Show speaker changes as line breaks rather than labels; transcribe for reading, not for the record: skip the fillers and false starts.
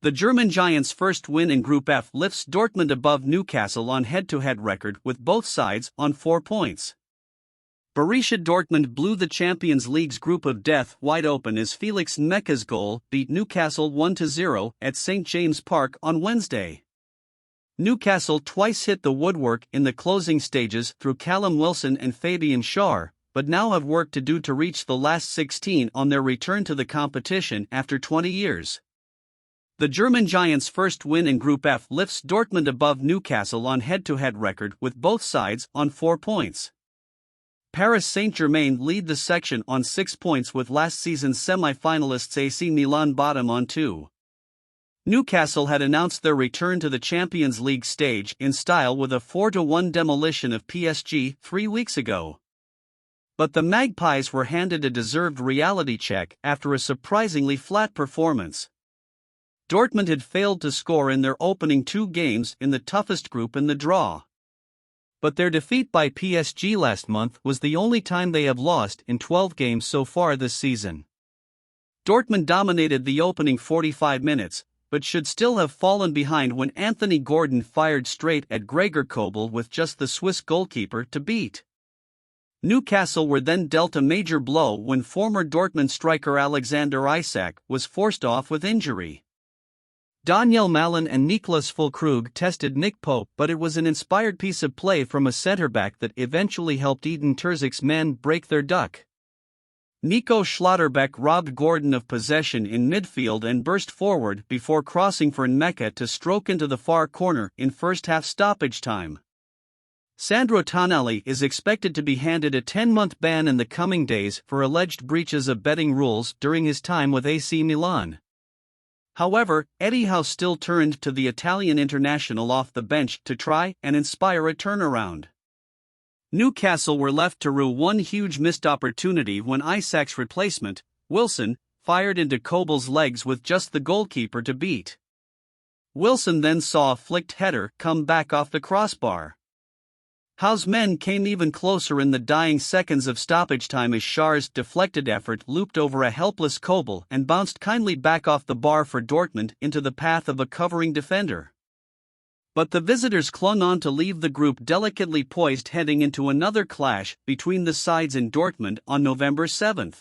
The German giants' first win in Group F lifts Dortmund above Newcastle on head-to-head record with both sides on 4 points. Borussia Dortmund blew the Champions League's group of death wide open as Felix Nmecha's goal beat Newcastle 1-0 at St. James Park on Wednesday. Newcastle twice hit the woodwork in the closing stages through Callum and Fabian Schar, but now have work to do to reach the last 16 on their return to the competition after 20 years. The German giants' first win in Group F lifts Dortmund above Newcastle on head-to-head record with both sides on 4 points. Paris Saint-Germain lead the section on 6 points with last season's semi-finalists AC Milan bottom on 2. Newcastle had announced their return to the Champions League stage in style with a 4-1 demolition of PSG 3 weeks ago. But the Magpies were handed a deserved reality check after a surprisingly flat performance. Dortmund had failed to score in their opening 2 games in the toughest group in the draw. But their defeat by PSG last month was the only time they have lost in 12 games so far this season. Dortmund dominated the opening 45 minutes, but should still have fallen behind when Anthony Gordon fired straight at Gregor Kobel with just the Swiss goalkeeper to beat. Newcastle were then dealt a major blow when former Dortmund striker Alexander Isak was forced off with injury. Daniel Malin and Niklas Füllkrug tested Nick Pope, but it was an inspired piece of play from a centre-back that eventually helped Edin Terzic's men break their duck. Nico Schlotterbeck robbed Gordon of possession in midfield and burst forward before crossing for Nmecha to stroke into the far corner in first-half stoppage time. Sandro Tonali is expected to be handed a 10-month ban in the coming days for alleged breaches of betting rules during his time with AC Milan. However, Eddie Howe still turned to the Italian international off the bench to try and inspire a turnaround. Newcastle were left to rue one huge missed opportunity when Isak's replacement, Wilson, fired into Kobel's legs with just the goalkeeper to beat. Wilson then saw a flicked header come back off the crossbar. Howe's men came even closer in the dying seconds of stoppage time as Schar's deflected effort looped over a helpless Kobel and bounced kindly back off the bar for Dortmund into the path of a covering defender. But the visitors clung on to leave the group delicately poised heading into another clash between the sides in Dortmund on November 7.